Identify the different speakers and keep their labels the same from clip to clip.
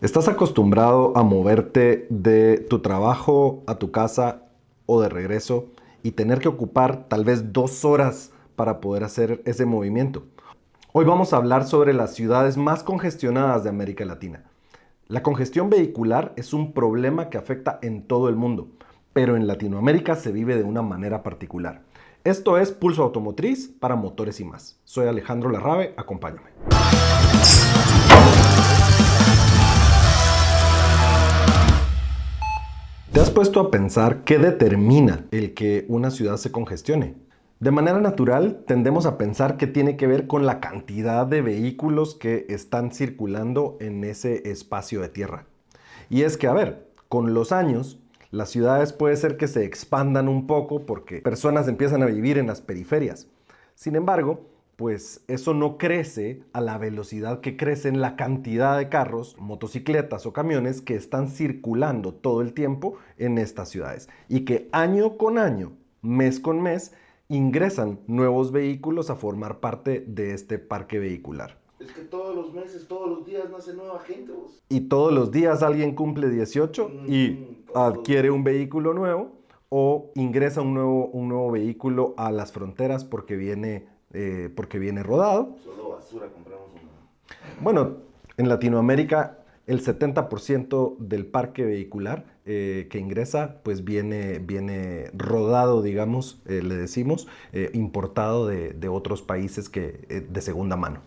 Speaker 1: ¿Estás acostumbrado a moverte de tu trabajo a tu casa o de regreso y tener que ocupar tal vez 2 horas para poder hacer ese movimiento? Hoy vamos a hablar sobre las ciudades más congestionadas de América Latina. La congestión vehicular es un problema que afecta en todo el mundo, pero en Latinoamérica se vive de una manera particular. Esto es Pulso Automotriz para Motores y Más. Soy Alejandro Larrabe, acompáñame. ¿Te has puesto a pensar qué determina el que una ciudad se congestione? De manera natural, tendemos a pensar que tiene que ver con la cantidad de vehículos que están circulando en ese espacio de tierra. Y es que, a ver, con los años, las ciudades puede ser que se expandan un poco porque personas empiezan a vivir en las periferias. Sin embargo, pues eso no crece a la velocidad que crecen la cantidad de carros, motocicletas o camiones que están circulando todo el tiempo en estas ciudades y que año con año, mes con mes, ingresan nuevos vehículos a formar parte de este parque vehicular.
Speaker 2: Es que todos los meses, todos los días nace nueva gente, vos.
Speaker 1: Y todos los días alguien cumple 18 y
Speaker 2: Todos los
Speaker 1: adquiere
Speaker 2: días.
Speaker 1: un vehículo nuevo o ingresa un nuevo vehículo a las fronteras porque viene rodado.
Speaker 2: Solo basura compramos una.
Speaker 1: Bueno, en Latinoamérica el 70% del parque vehicular que ingresa pues viene rodado, digamos, le decimos, importado de otros países de segunda mano.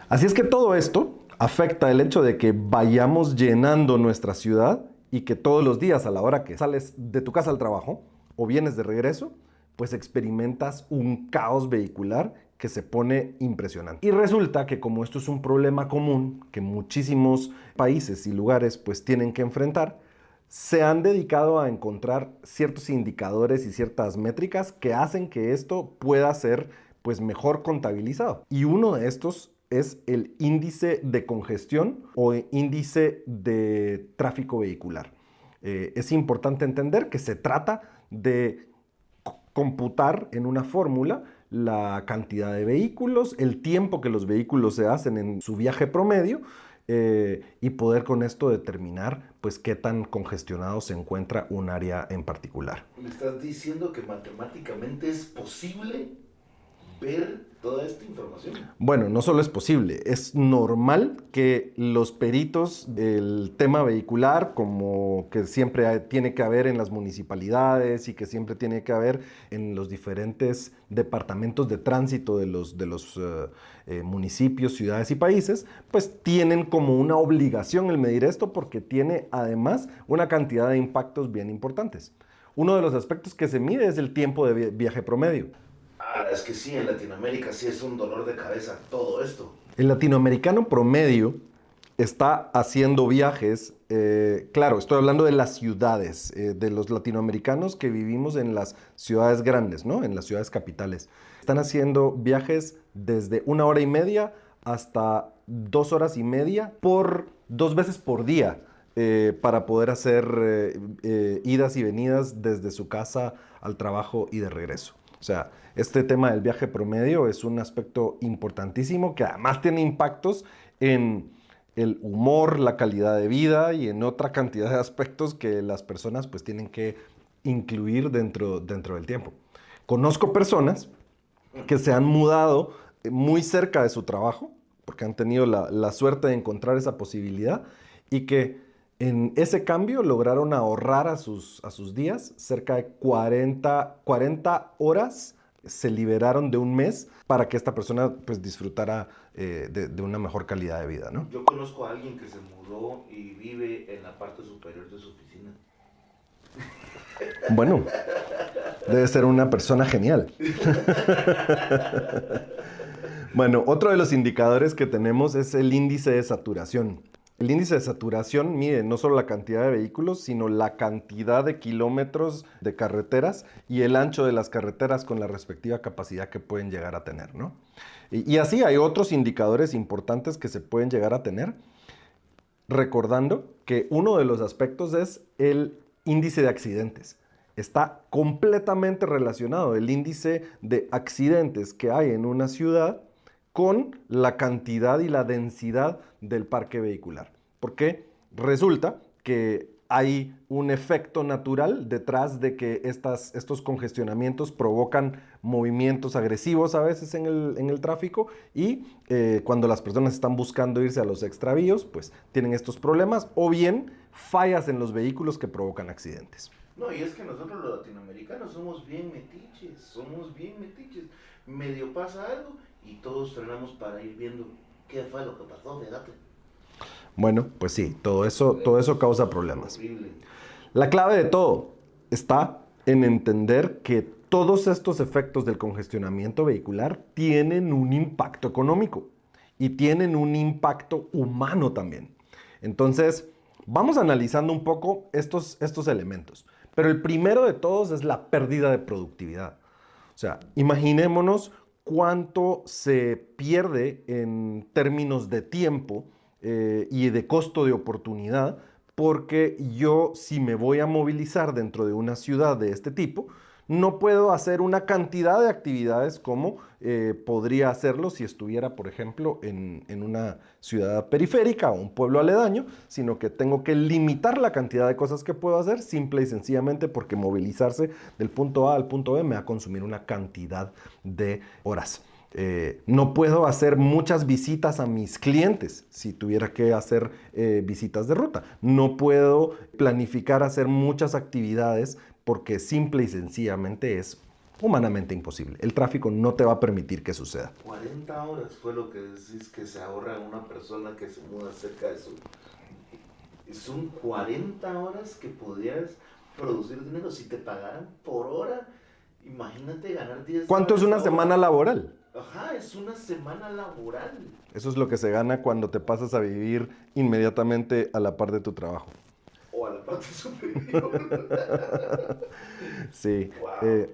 Speaker 1: Así es que todo esto afecta el hecho de que vayamos llenando nuestra ciudad y que todos los días a la hora que sales de tu casa al trabajo o vienes de regreso, pues experimentas un caos vehicular que se pone impresionante. Y resulta que como esto es un problema común que muchísimos países y lugares pues tienen que enfrentar, se han dedicado a encontrar ciertos indicadores y ciertas métricas que hacen que esto pueda ser pues mejor contabilizado. Y uno de estos es el índice de congestión o índice de tráfico vehicular. Es importante entender que se trata de computar en una fórmula la cantidad de vehículos, el tiempo que los vehículos se hacen en su viaje promedio y poder con esto determinar pues qué tan congestionado se encuentra un área en particular.
Speaker 2: ¿Me estás diciendo que matemáticamente es posible ver toda esta información?
Speaker 1: Bueno, no solo es posible, es normal que los peritos del tema vehicular, como que siempre tiene que haber en las municipalidades y que siempre tiene que haber en los diferentes departamentos de tránsito de los municipios, ciudades y países, pues tienen como una obligación el medir esto porque tiene además una cantidad de impactos bien importantes. Uno de los aspectos que se mide es el tiempo de viaje promedio.
Speaker 2: Ah, es que sí, en Latinoamérica sí es un dolor de cabeza todo esto.
Speaker 1: El latinoamericano promedio está haciendo viajes, claro, estoy hablando de las ciudades, de los latinoamericanos que vivimos en las ciudades grandes, ¿no? En las ciudades capitales. Están haciendo viajes desde 1 hora y media hasta 2 horas y media por 2 veces por día para poder hacer idas y venidas desde su casa al trabajo y de regreso. O sea, este tema del viaje promedio es un aspecto importantísimo que además tiene impactos en el humor, la calidad de vida y en otra cantidad de aspectos que las personas pues tienen que incluir dentro del tiempo. Conozco personas que se han mudado muy cerca de su trabajo porque han tenido la suerte de encontrar esa posibilidad y que en ese cambio lograron ahorrar a sus días cerca de 40 horas, se liberaron de un mes para que esta persona pues disfrutara de una mejor calidad de vida, ¿no?
Speaker 2: Yo conozco a alguien que se mudó y vive en la parte superior de su oficina.
Speaker 1: Bueno, debe ser una persona genial. Bueno, otro de los indicadores que tenemos es el índice de saturación. El índice de saturación mide no solo la cantidad de vehículos, sino la cantidad de kilómetros de carreteras y el ancho de las carreteras con la respectiva capacidad que pueden llegar a tener, ¿no? Y así hay otros indicadores importantes que se pueden llegar a tener, recordando que uno de los aspectos es el índice de accidentes. Está completamente relacionado el índice de accidentes que hay en una ciudad con la cantidad y la densidad del parque vehicular. Porque resulta que hay un efecto natural detrás de que estos congestionamientos provocan movimientos agresivos a veces en el tráfico y cuando las personas están buscando irse a los extravíos, pues tienen estos problemas o bien fallas en los vehículos que provocan accidentes.
Speaker 2: No, y es que nosotros los latinoamericanos somos bien metiches. Medio pasa algo y todos frenamos para ir viendo qué fue lo que pasó, fíjate.
Speaker 1: Bueno, pues sí, todo eso causa problemas.
Speaker 2: Horrible.
Speaker 1: La clave de todo está en entender que todos estos efectos del congestionamiento vehicular tienen un impacto económico y tienen un impacto humano también. Entonces, vamos analizando un poco estos elementos. Pero el primero de todos es la pérdida de productividad. O sea, imaginémonos cuánto se pierde en términos de tiempo y de costo de oportunidad, porque yo si me voy a movilizar dentro de una ciudad de este tipo, no puedo hacer una cantidad de actividades como podría hacerlo si estuviera, por ejemplo, en una ciudad periférica o un pueblo aledaño, sino que tengo que limitar la cantidad de cosas que puedo hacer simple y sencillamente porque movilizarse del punto A al punto B me va a consumir una cantidad de horas. No puedo hacer muchas visitas a mis clientes si tuviera que hacer visitas de ruta. No puedo planificar hacer muchas actividades porque simple y sencillamente es humanamente imposible. El tráfico no te va a permitir que suceda.
Speaker 2: 40 horas fue lo que decís que se ahorra una persona que se muda cerca de su... Son 40 horas que podrías producir dinero si te pagaran por hora. Imagínate ganar 10
Speaker 1: ¿Cuánto es una semana laboral?
Speaker 2: Ajá, es una semana laboral.
Speaker 1: Eso es lo que se gana cuando te pasas a vivir inmediatamente a la par de tu trabajo.
Speaker 2: O a la parte superior.
Speaker 1: Sí.
Speaker 2: Wow.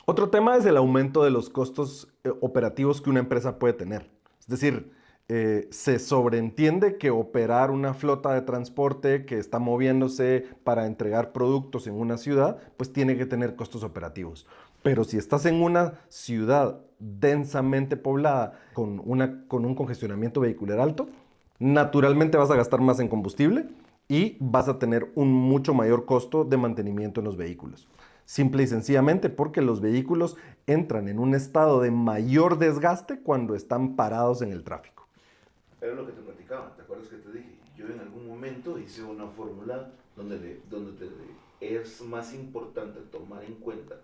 Speaker 1: Otro tema es el aumento de los costos operativos que una empresa puede tener. Es decir, se sobreentiende que operar una flota de transporte que está moviéndose para entregar productos en una ciudad, pues tiene que tener costos operativos. Pero si estás en una ciudad densamente poblada con un congestionamiento vehicular alto, naturalmente vas a gastar más en combustible y vas a tener un mucho mayor costo de mantenimiento en los vehículos. Simple y sencillamente porque los vehículos entran en un estado de mayor desgaste cuando están parados en el tráfico.
Speaker 2: Era lo que te platicaba, ¿te acuerdas que te dije? Yo en algún momento hice una fórmula donde es más importante tomar en cuenta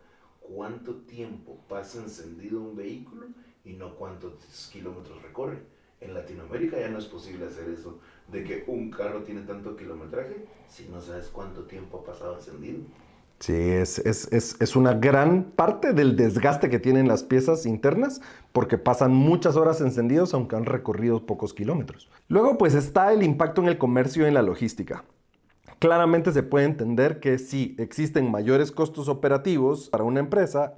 Speaker 2: cuánto tiempo pasa encendido un vehículo y no cuántos kilómetros recorre. En Latinoamérica ya no es posible hacer eso, de que un carro tiene tanto kilometraje si no sabes cuánto tiempo ha pasado encendido.
Speaker 1: Sí, es una gran parte del desgaste que tienen las piezas internas porque pasan muchas horas encendidos aunque han recorrido pocos kilómetros. Luego pues está el impacto en el comercio y en la logística. Claramente se puede entender que si existen mayores costos operativos para una empresa,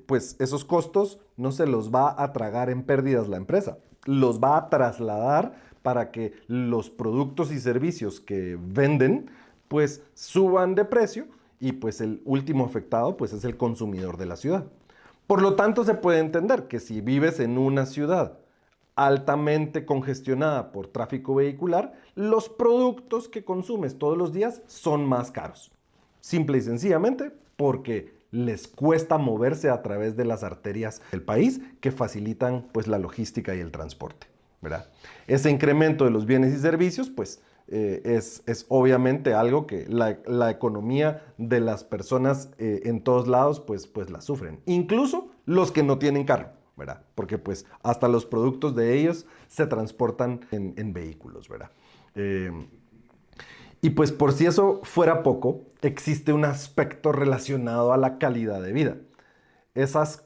Speaker 1: pues esos costos no se los va a tragar en pérdidas la empresa, los va a trasladar para que los productos y servicios que venden pues suban de precio y pues el último afectado pues es el consumidor de la ciudad. Por lo tanto se puede entender que si vives en una ciudad altamente congestionada por tráfico vehicular, los productos que consumes todos los días son más caros. Simple y sencillamente porque les cuesta moverse a través de las arterias del país que facilitan pues la logística y el transporte, ¿verdad? Ese incremento de los bienes y servicios pues es obviamente algo que la economía de las personas en todos lados pues la sufren, incluso los que no tienen carro, ¿verdad? Porque pues hasta los productos de ellos se transportan en vehículos, ¿verdad? Y pues por si eso fuera poco, existe un aspecto relacionado a la calidad de vida. Esas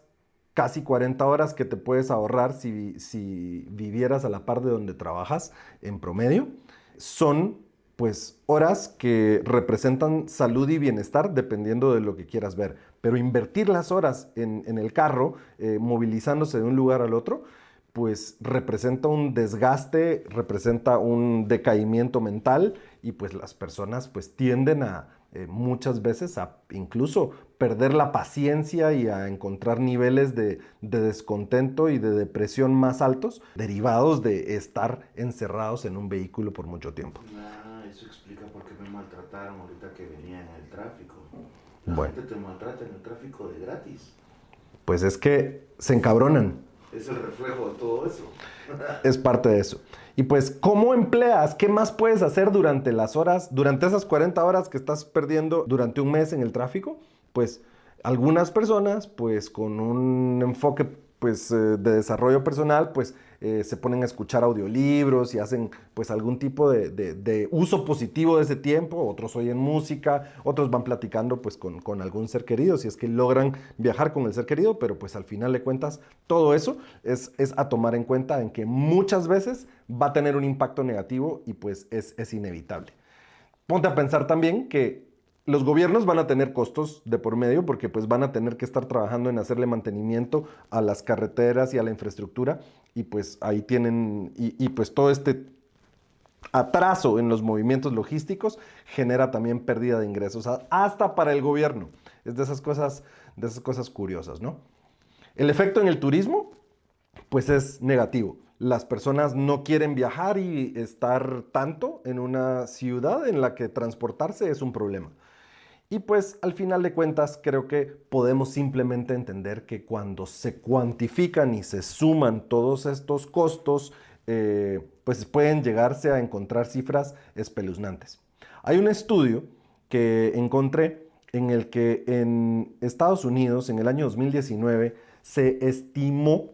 Speaker 1: casi 40 horas que te puedes ahorrar si vivieras a la par de donde trabajas en promedio, son pues horas que representan salud y bienestar dependiendo de lo que quieras ver. Pero invertir las horas en el carro, movilizándose de un lugar al otro, pues representa un desgaste, representa un decaimiento mental y pues las personas pues tienden a muchas veces a incluso perder la paciencia y a encontrar niveles de descontento y de depresión más altos derivados de estar encerrados en un vehículo por mucho tiempo.
Speaker 2: Ah, eso explica por qué me maltrataron ahorita que venía en el tráfico. La
Speaker 1: Bueno,
Speaker 2: gente te maltrata en el tráfico de gratis.
Speaker 1: pues es que se encabronan.
Speaker 2: Es el reflejo de todo eso.
Speaker 1: Es parte de eso. Y pues, ¿cómo empleas? ¿Qué más puedes hacer durante las horas, durante esas 40 horas que estás perdiendo durante un mes en el tráfico? Pues algunas personas, pues con un enfoque pues, de desarrollo personal, pues se ponen a escuchar audiolibros y hacen pues algún tipo de uso positivo de ese tiempo. Otros oyen música, otros van platicando pues con algún ser querido, si es que logran viajar con el ser querido, pero pues al final de cuentas todo eso es a tomar en cuenta en que muchas veces va a tener un impacto negativo y pues es inevitable. Ponte a pensar también que los gobiernos van a tener costos de por medio porque pues van a tener que estar trabajando en hacerle mantenimiento a las carreteras y a la infraestructura y pues ahí tienen y pues todo este atraso en los movimientos logísticos genera también pérdida de ingresos hasta para el gobierno. Es de esas cosas curiosas, ¿no? El efecto en el turismo pues es negativo. Las personas no quieren viajar y estar tanto en una ciudad en la que transportarse es un problema. Y pues al final de cuentas creo que podemos simplemente entender que cuando se cuantifican y se suman todos estos costos, pues pueden llegarse a encontrar cifras espeluznantes. Hay un estudio que encontré en el que en Estados Unidos en el año 2019 se estimó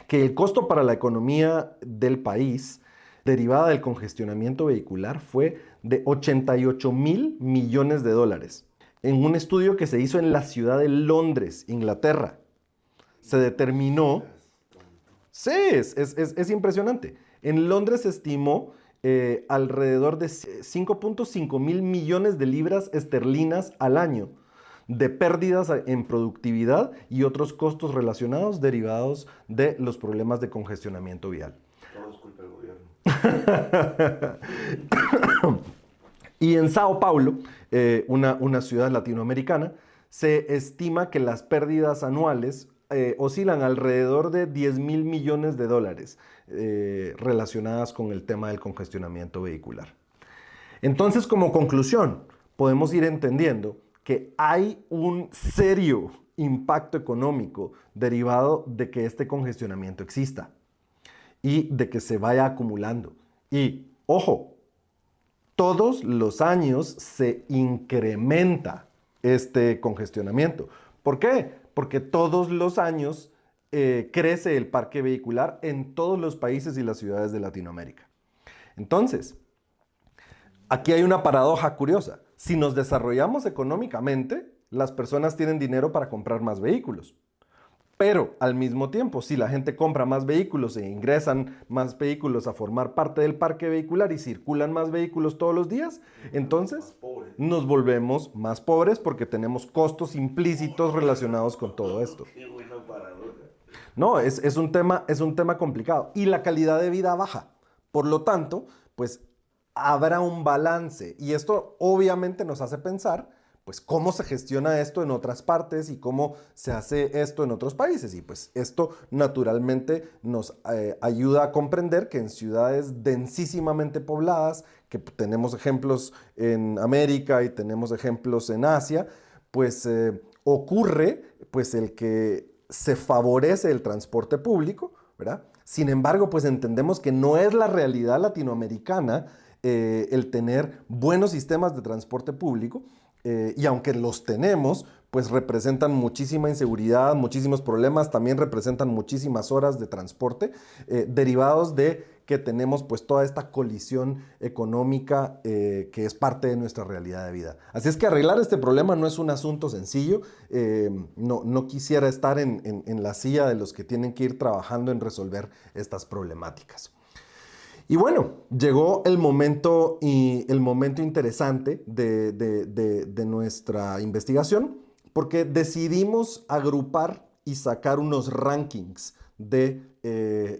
Speaker 1: que el costo para la economía del país derivada del congestionamiento vehicular fue de 88.000 millones de dólares. En un estudio que se hizo en la ciudad de Londres, Inglaterra, se determinó. Sí, es impresionante. En Londres se estimó alrededor de 5.5 mil millones de libras esterlinas al año de pérdidas en productividad y otros costos relacionados derivados de los problemas de congestionamiento vial.
Speaker 2: Todo es culpa del gobierno.
Speaker 1: Y en Sao Paulo, una ciudad latinoamericana, se estima que las pérdidas anuales oscilan alrededor de 10.000 millones de dólares relacionadas con el tema del congestionamiento vehicular. Entonces, como conclusión, podemos ir entendiendo que hay un serio impacto económico derivado de que este congestionamiento exista y de que se vaya acumulando. Y, ojo, todos los años se incrementa este congestionamiento. ¿Por qué? Porque todos los años crece el parque vehicular en todos los países y las ciudades de Latinoamérica. Entonces, aquí hay una paradoja curiosa. Si nos desarrollamos económicamente, las personas tienen dinero para comprar más vehículos. Pero al mismo tiempo, si la gente compra más vehículos e ingresan más vehículos a formar parte del parque vehicular y circulan más vehículos todos los días, entonces nos volvemos más pobres porque tenemos costos implícitos relacionados con todo esto.
Speaker 2: Qué buena paradoja.
Speaker 1: No, es un tema complicado y la calidad de vida baja. Por lo tanto, pues habrá un balance y esto obviamente nos hace pensar pues cómo se gestiona esto en otras partes y cómo se hace esto en otros países. Y pues esto naturalmente nos ayuda a comprender que en ciudades densísimamente pobladas, que tenemos ejemplos en América y tenemos ejemplos en Asia, pues ocurre pues el que se favorece el transporte público, ¿verdad? Sin embargo, pues entendemos que no es la realidad latinoamericana el tener buenos sistemas de transporte público. Y aunque los tenemos, pues representan muchísima inseguridad, muchísimos problemas, también representan muchísimas horas de transporte derivados de que tenemos pues toda esta colisión económica que es parte de nuestra realidad de vida. Así es que arreglar este problema no es un asunto sencillo. No quisiera estar en la silla de los que tienen que ir trabajando en resolver estas problemáticas. Y bueno, llegó el momento interesante de nuestra investigación porque decidimos agrupar y sacar unos rankings de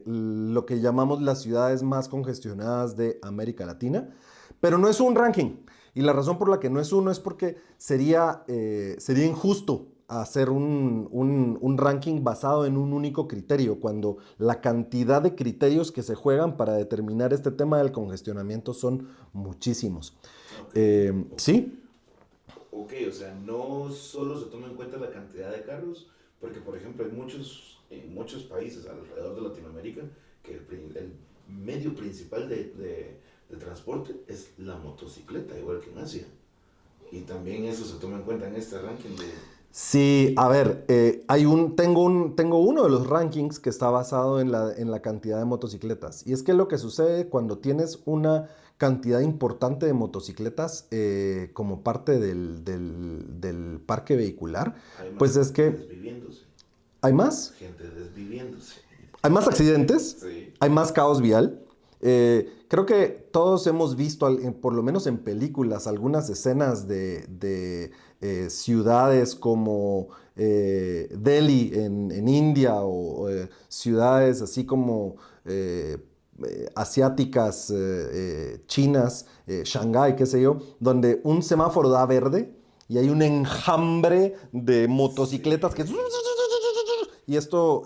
Speaker 1: lo que llamamos las ciudades más congestionadas de América Latina, pero no es un ranking. Y la razón por la que no es 1 es porque sería injusto hacer un ranking basado en un único criterio, cuando la cantidad de criterios que se juegan para determinar este tema del congestionamiento son muchísimos.
Speaker 2: Ok,
Speaker 1: Sí,
Speaker 2: ok, o sea, no solo se toma en cuenta la cantidad de carros, porque por ejemplo en muchos países alrededor de Latinoamérica, que el medio principal de transporte es la motocicleta, igual que en Asia. Y también eso se toma en cuenta en este ranking de...
Speaker 1: sí, a ver, tengo uno de los rankings que está basado en la cantidad de motocicletas. Y es que lo que sucede cuando tienes una cantidad importante de motocicletas como parte del parque vehicular,
Speaker 2: Hay más
Speaker 1: pues es
Speaker 2: gente
Speaker 1: que
Speaker 2: desviviéndose.
Speaker 1: hay más.
Speaker 2: Gente desviviéndose.
Speaker 1: Hay más accidentes,
Speaker 2: Sí.
Speaker 1: hay más caos vial. Creo que todos hemos visto, por lo menos en películas, algunas escenas de ciudades como Delhi en India o ciudades así como asiáticas, chinas, Shanghái, qué sé yo, donde un semáforo da verde y hay un enjambre de motocicletas que...
Speaker 2: Sí.
Speaker 1: Y esto,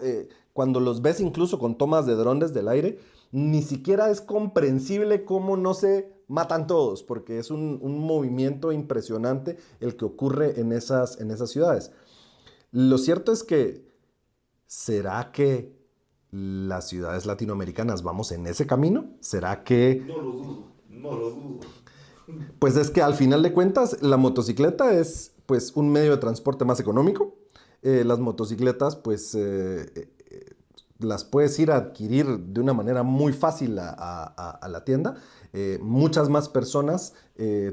Speaker 1: cuando los ves incluso con tomas de drones del aire, ni siquiera es comprensible cómo no se matan todos, porque es un movimiento impresionante el que ocurre en esas ciudades. Lo cierto es que, ¿será que las ciudades latinoamericanas vamos en ese camino? ¿Será que
Speaker 2: No lo dudo, no lo dudo.
Speaker 1: pues es que al final de cuentas la motocicleta es pues un medio de transporte más económico? Las motocicletas pues las puedes ir a adquirir de una manera muy fácil a la tienda. Muchas más personas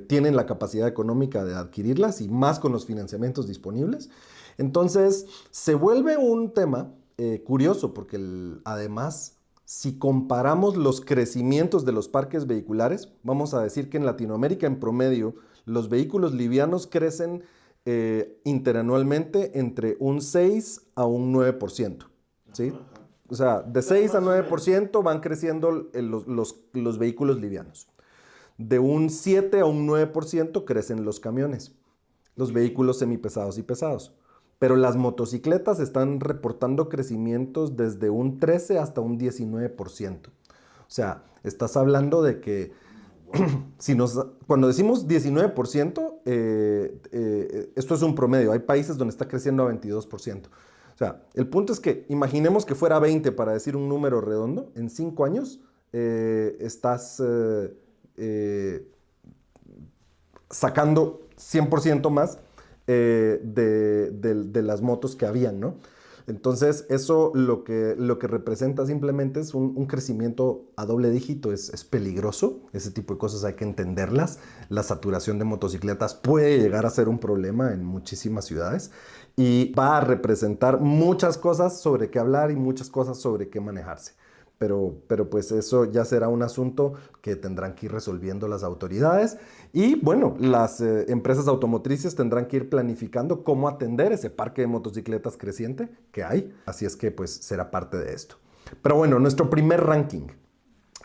Speaker 1: tienen la capacidad económica de adquirirlas y más con los financiamientos disponibles. Entonces se vuelve un tema curioso porque además, si comparamos los crecimientos de los parques vehiculares, vamos a decir que en Latinoamérica en promedio los vehículos livianos crecen interanualmente entre un 6 a un 9%. ¿Sí?
Speaker 2: Ajá.
Speaker 1: O sea, de
Speaker 2: Pero
Speaker 1: 6 a
Speaker 2: más o menos.
Speaker 1: 9% van creciendo los vehículos livianos. De un 7 a un 9% crecen los camiones, los vehículos semipesados y pesados. Pero las motocicletas están reportando crecimientos desde un 13 hasta un 19%. O sea, estás hablando de que
Speaker 2: Wow.
Speaker 1: cuando decimos 19%, esto es un promedio. Hay países donde está creciendo a 22%. O sea, el punto es que imaginemos que fuera 20 para decir un número redondo. En 5 años estás sacando 100% más de las motos que habían, ¿no? Entonces, eso lo que representa simplemente es un crecimiento a doble dígito, es peligroso, ese tipo de cosas hay que entenderlas. La saturación de motocicletas puede llegar a ser un problema en muchísimas ciudades y va a representar muchas cosas sobre qué hablar y muchas cosas sobre qué manejarse. Pero pues eso ya será un asunto que tendrán que ir resolviendo las autoridades y bueno, las empresas automotrices tendrán que ir planificando cómo atender ese parque de motocicletas creciente que hay. Así es que pues será parte de esto. Pero bueno, nuestro primer ranking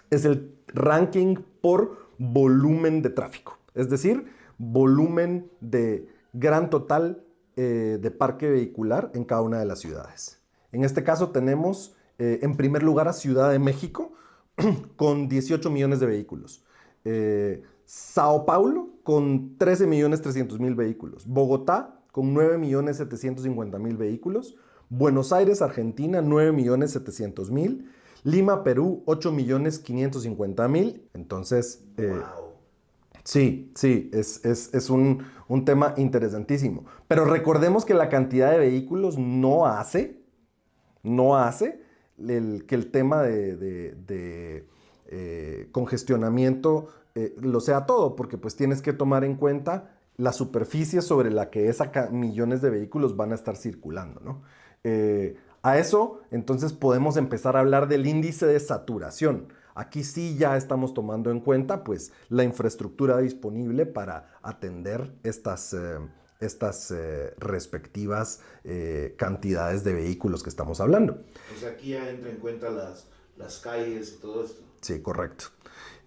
Speaker 1: es el ranking por volumen de tráfico, es decir, volumen de gran total de parque vehicular en cada una de las ciudades. En este caso tenemos en primer lugar a Ciudad de México con 18 millones de vehículos. Sao Paulo con 13.300.000 vehículos. Bogotá con 9.750.000 vehículos. Buenos Aires, Argentina, 9.700.000. Lima, Perú, 8.550.000. Entonces,
Speaker 2: Wow.
Speaker 1: sí, sí, es un tema interesantísimo. Pero recordemos que la cantidad de vehículos no hace que el tema de congestionamiento lo sea todo, porque pues tienes que tomar en cuenta la superficie sobre la que millones de vehículos van a estar circulando, ¿no? A eso, entonces podemos empezar a hablar del índice de saturación. Aquí sí ya estamos tomando en cuenta pues la infraestructura disponible para atender estas respectivas cantidades de vehículos que estamos hablando.
Speaker 2: O sea, aquí ya entra en cuenta las calles y todo esto.
Speaker 1: Sí, correcto.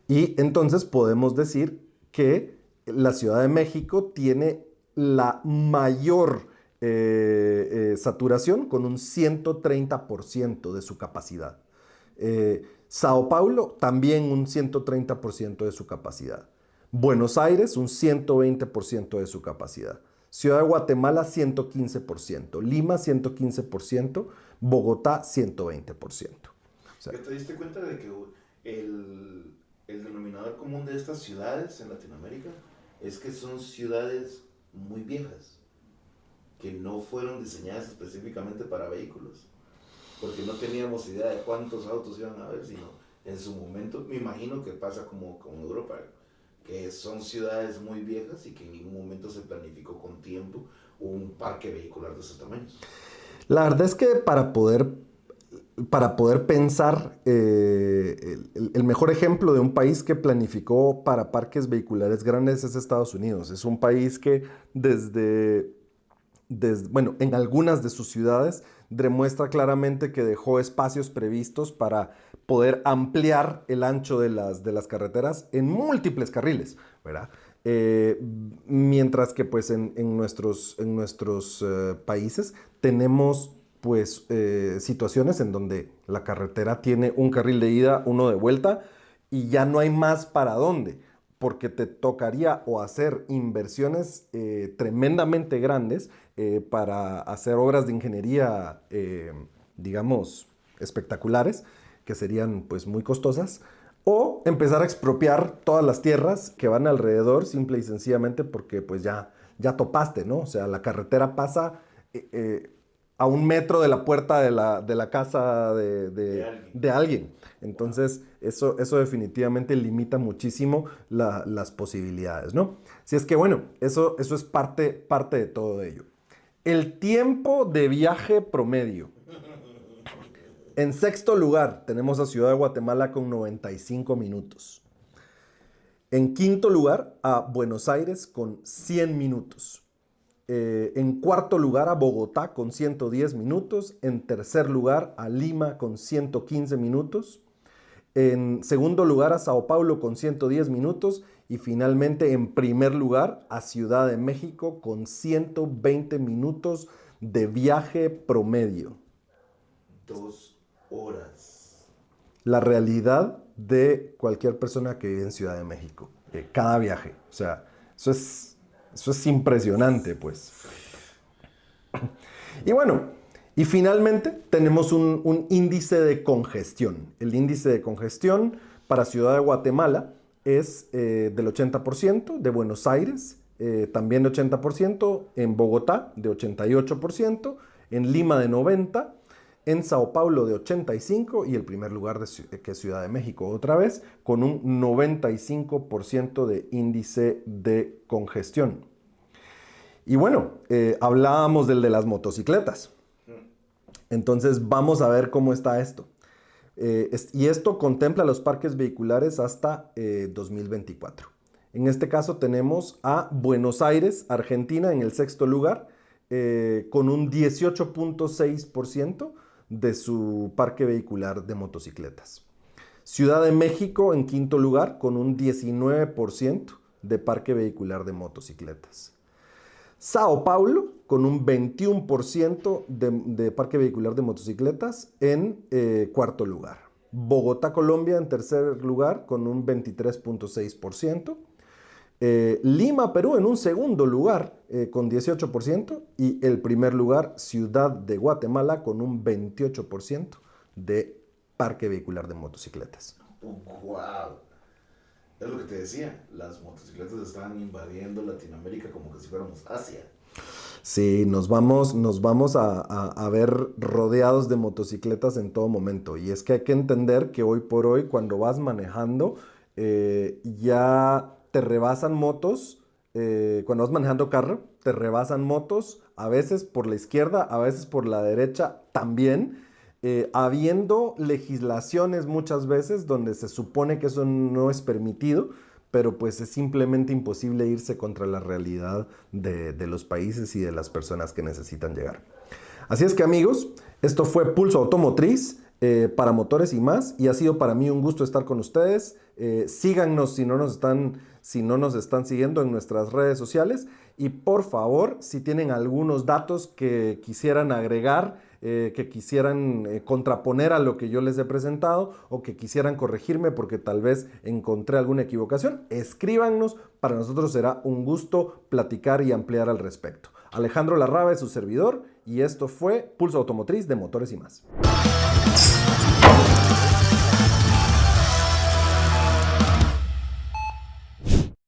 Speaker 1: Y entonces podemos decir que la Ciudad de México tiene la mayor saturación con un 130% de su capacidad. Sao Paulo también un 130% de su capacidad. Buenos Aires un 120% de su capacidad. Ciudad de Guatemala 115%. Lima 115%. Bogotá 120%. O sea,
Speaker 2: ¿Te diste cuenta de que el denominador común de estas ciudades en Latinoamérica es que son ciudades muy viejas, que no fueron diseñadas específicamente para vehículos? Porque no teníamos idea de cuántos autos iban a haber, sino en su momento, me imagino que pasa como con Europa, que son ciudades muy viejas y que en ningún momento se planificó con tiempo un parque vehicular de esos tamaños.
Speaker 1: la verdad es que para poder pensar, el mejor ejemplo de un país que planificó para parques vehiculares grandes es Estados Unidos. Es un país que bueno, en algunas de sus ciudades demuestra claramente que dejó espacios previstos para poder ampliar el ancho de las carreteras en múltiples carriles, ¿verdad? Mientras que pues en nuestros países tenemos pues situaciones en donde la carretera tiene un carril de ida, uno de vuelta y ya no hay más para dónde, porque te tocaría o hacer inversiones tremendamente grandes para hacer obras de ingeniería, digamos, espectaculares, que serían pues muy costosas, o empezar a expropiar todas las tierras que van alrededor, simple y sencillamente porque pues ya topaste, ¿no? O sea, la carretera pasa a 1 metro de la puerta de la casa de alguien. Entonces, eso definitivamente limita muchísimo las posibilidades, ¿no? Si es que, bueno, eso es parte de todo ello. El tiempo de viaje promedio. En sexto lugar, tenemos a Ciudad de Guatemala con 95 minutos. En quinto lugar, a Buenos Aires con 100 minutos. En cuarto lugar, a Bogotá con 110 minutos. En tercer lugar, a Lima con 115 minutos. En segundo lugar, a Sao Paulo con 110 minutos. Y finalmente, en primer lugar, a Ciudad de México con 120 minutos de viaje promedio.
Speaker 2: 2 horas.
Speaker 1: La realidad de cualquier persona que vive en Ciudad de México. Cada viaje. O sea, eso es impresionante, pues. Y bueno, y finalmente tenemos un índice de congestión. El índice de congestión para Ciudad de Guatemala es del 80%, de Buenos Aires también de 80%, en Bogotá de 88%, en Lima de 90%, en Sao Paulo de 85% y el primer lugar que es Ciudad de México otra vez con un 95% de índice de congestión. Y bueno, hablábamos del de las motocicletas. Entonces vamos a ver cómo está esto. Y esto contempla los parques vehiculares hasta 2024. En este caso tenemos a Buenos Aires, Argentina, en el sexto lugar, con un 18.6% de su parque vehicular de motocicletas. Ciudad de México en quinto lugar, con un 19% de parque vehicular de motocicletas. Sao Paulo, con un 21% de parque vehicular de motocicletas en cuarto lugar. Bogotá, Colombia, en tercer lugar, con un 23.6%. Lima, Perú, en un segundo lugar, con 18%. Y el primer lugar, Ciudad de Guatemala, con un 28% de parque vehicular de motocicletas.
Speaker 2: ¡Wow! Es lo que te decía, las motocicletas estaban invadiendo Latinoamérica como que si fuéramos Asia.
Speaker 1: Sí, nos vamos a ver rodeados de motocicletas en todo momento. Y es que hay que entender que hoy por hoy, cuando vas manejando, ya te rebasan motos. Cuando vas manejando carro, te rebasan motos, a veces por la izquierda, a veces por la derecha también. Habiendo legislaciones muchas veces donde se supone que eso no es permitido, pero pues es simplemente imposible irse contra la realidad de los países y de las personas que necesitan llegar. Así es que amigos, esto fue Pulso Automotriz. para Motores y Más, y ha sido para mí un gusto estar con ustedes. Síganos si no nos están siguiendo en nuestras redes sociales, y por favor, si tienen algunos datos que quisieran agregar, que quisieran contraponer a lo que yo les he presentado, o que quisieran corregirme porque tal vez encontré alguna equivocación, escríbanos. Para nosotros será un gusto platicar y ampliar al respecto. Alejandro Larraba es su servidor, y esto fue Pulso Automotriz de Motores y Más.